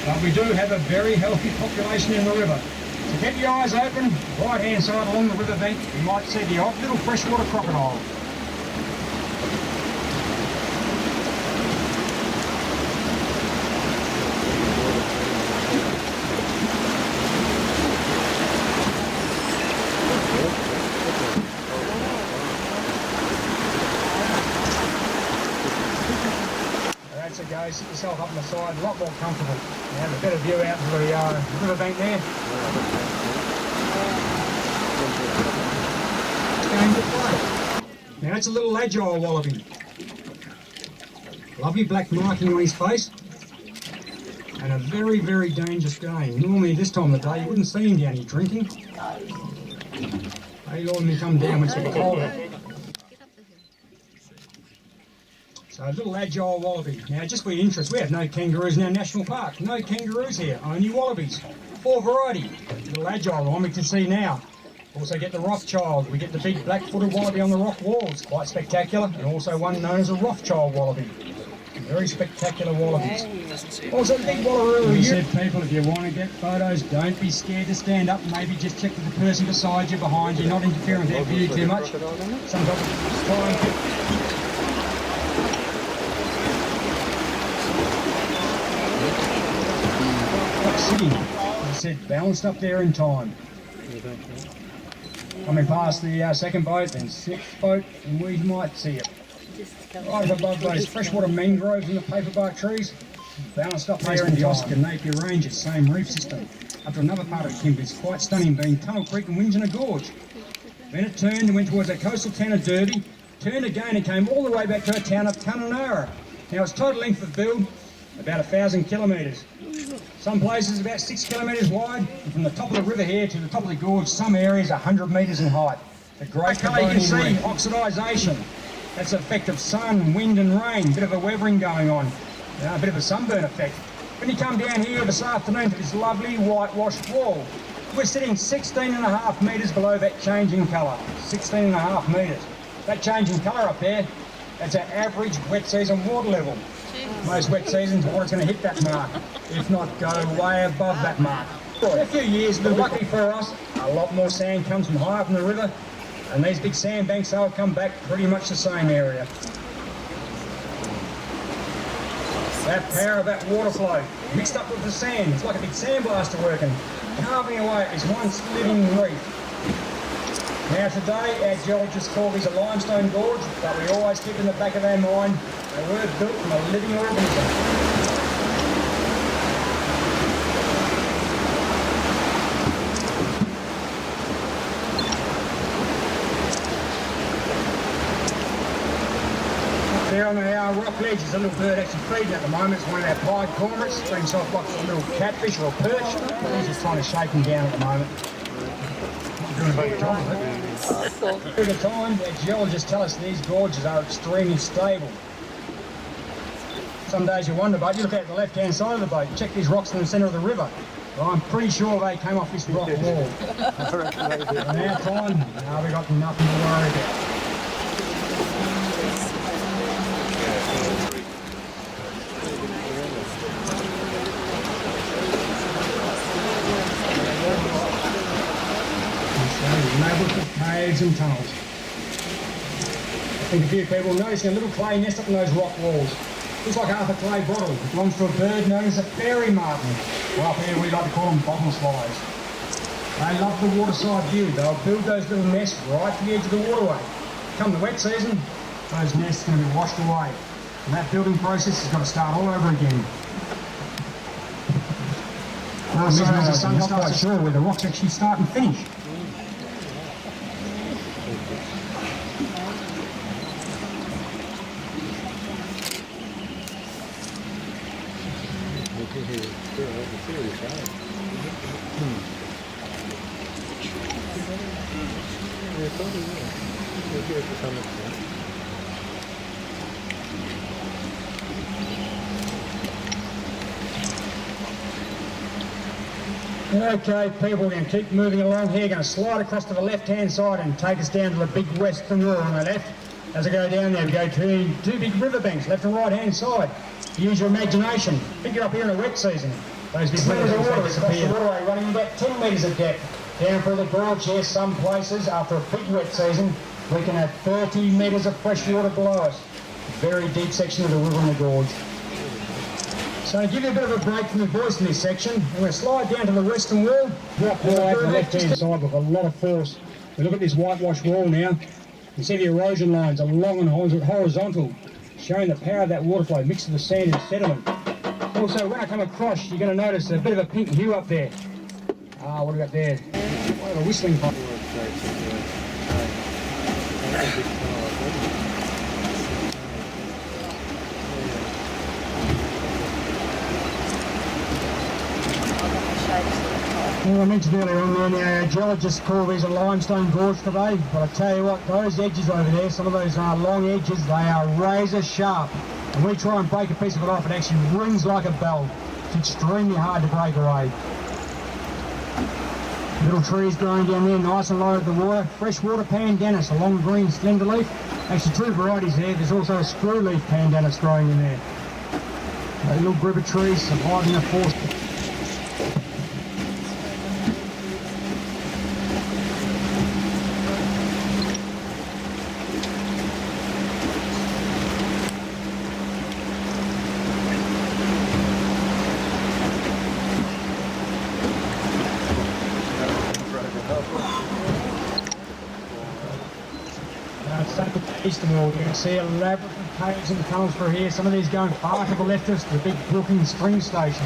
But we do have a very healthy population in the river. So get your eyes open, right hand side along the river bank, you might see the odd little freshwater crocodile. That's it, guys. Sit yourself up on the side, a lot more comfortable. You have a better view out to the river bank there. It's going to play. Now that's a little agile wallaby. Lovely black marking on his face. And a very, very dangerous game. Normally this time of the day you wouldn't see him down here drinking. They normally come down when it's a bit colder. So a little agile wallaby. Now just for your interest, we have no kangaroos in our national park. No kangaroos here, only wallabies. Full variety. Little agile one we can see now. Also get the Rothschild. We get the big black-footed wallaby on the rock walls. Quite spectacular. And also one known as a Rothschild wallaby. Very spectacular wallabies. Also the big wallaroo. We said, people, if you want to get photos, don't be scared to stand up. Maybe just check with the person beside you, behind you, not interfering with their view too much. Sometimes try and get... Sitting, as I said, balanced up there in time. Coming past the second boat, then sixth boat, and we might see it. Right above those freshwater mangroves and the paperbark trees, balanced up there in the Oscar Napier Ranges, same reef system. Up to another part of Kimberley, it's quite stunning, being Tunnel Creek and Windsor Gorge. Then it turned and went towards the coastal town of Derby, turned again and came all the way back to the town of Kununurra. Now its total length of build, about 1,000 kilometres. Some places about 6 kilometres wide, and from the top of the river here to the top of the gorge, some areas 100 metres in height. The great colour you can see, oxidisation. That's the effect of sun, wind and rain, a bit of a weathering going on, a bit of a sunburn effect. When you come down here this afternoon to this lovely whitewashed wall, we're sitting 16.5 metres below that changing colour, 16.5 metres. That changing colour up there, that's our average wet season water level. Most wet seasons, water's going to hit that mark, if not go way above that mark. For a few years, but lucky for us, a lot more sand comes from high up in the river, and these big sandbanks, they'll come back pretty much the same area. That power of that water flow, mixed up with the sand, it's like a big sandblaster working, carving away at this once living reef. Now today, our geologists call these a limestone gorge, but we always keep in the back of our mind, they were built from a living organism. There on the rock ledge is a little bird actually feeding at the moment. It's one of our pied cormorants. It's been himself like a little catfish or a perch. He's just trying to shake him down at the moment. Doing a good job of it. Over the time, our geologists tell us these gorges are extremely stable. Some days you wonder, but you look at the left-hand side of the boat, check these rocks in the centre of the river. Well, I'm pretty sure they came off this rock wall. In our time, we've got nothing to worry about. Neighbourhood caves and tunnels. I think a few people are noticing a little clay nest up in those rock walls. Looks like half a clay bottle. It belongs to a bird known as a fairy martin. Well, up here we like to call them bottom flies. They love the waterside view. They'll build those little nests right to the edge of the waterway. Come the wet season, those nests are going to be washed away. And that building process has got to start all over again. Also, as the sun starts to shore where the rocks actually start and finish. Okay, people, we're going to keep moving along here. Going to slide across to the left-hand side and take us down to the big western river on the left. As I go down there, we go to two big riverbanks, left and right-hand side. Use your imagination. Pick it up here in the wet season. Those big meters of water across the waterway running about 10 metres of depth. Down through the gorge here, some places, after a big wet season, we can have 30 metres of fresh water below us. Very deep section of the river in the gorge. So to give you a bit of a break from the voice in this section, I'm going to slide down to the western wall, walk all over the left-hand side with a lot of force. We look at this whitewashed wall now. You see the erosion lines are long and horizontal, showing the power of that water flow mixed with the sand and sediment. Also, when I come across, you're going to notice a bit of a pink hue up there. What have we got there? Oh, a whistling pipe. Well, I mentioned earlier on there, the geologists call these a limestone gorge today, but I tell you what, those edges over there, some of those long edges, they are razor sharp. And we try and break a piece of it off, it actually rings like a bell. It's extremely hard to break away. Little trees growing down there, nice and low at the water. Freshwater pandanus, a long green slender leaf. Actually two varieties there, there's also a screw leaf pandanus growing in there. A little group of trees surviving a force. Eastern wall, you can see elaborate caves and tunnels through here. Some of these going far to the left of us to the big Brooking Spring Station.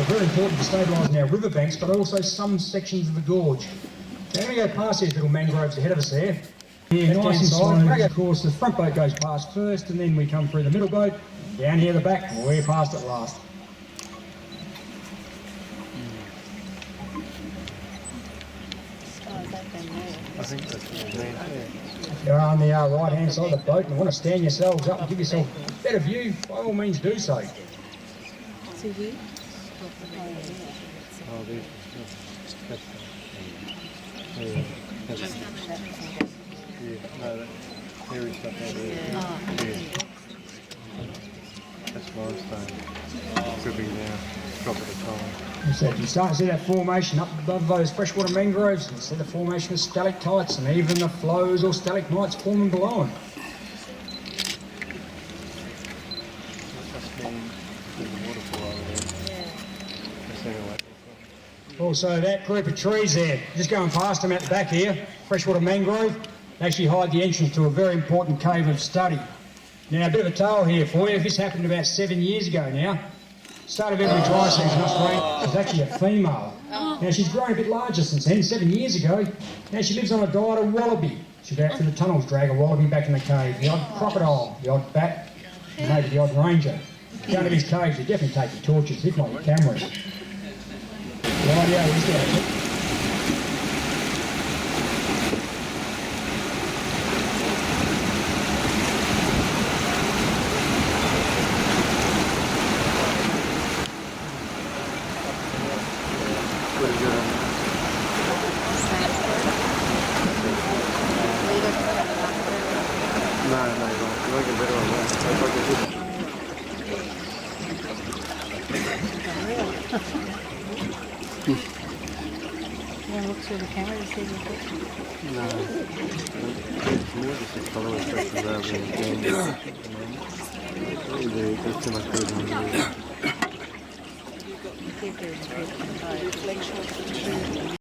Very important for stabilising our riverbanks, but also some sections of the gorge. Now, we're going to go past these little mangroves ahead of us there. Here, nice and slow. Of course, the front boat goes past first, and then we come through the middle boat, down here at the back, and we're past at last. I think that's what it means. If you're on the right-hand side of the boat and want to stand yourselves up and give yourself a better view, by all means do so. Oh, these. Here is stuff over there. Yeah. That's limestone. Could be now. Drop at a time. So you start to see that formation up above those freshwater mangroves, you see the formation of stalactites and even the flows or stalagmites forming below them. Also that group of trees there, just going past them at the back here, freshwater mangrove, they actually hide the entrance to a very important cave of study. Now a bit of a tale here for you, this happened about 7 years ago now. Start of every dry season, Australia, she's actually a female. Now she's grown a bit larger since then, 7 years ago. Now she lives on a diet of wallaby. She'll go out through the tunnels, drag a wallaby back in the cave, the odd crocodile, the odd bat, and maybe the odd ranger. Down to these caves, you definitely take your torches, if not your cameras. Right, yeah, let's go. Look through the camera to see the picture. No, it's more just a follow instructions rather than games. There's too much food on there. Keep it in the reflection of the tree.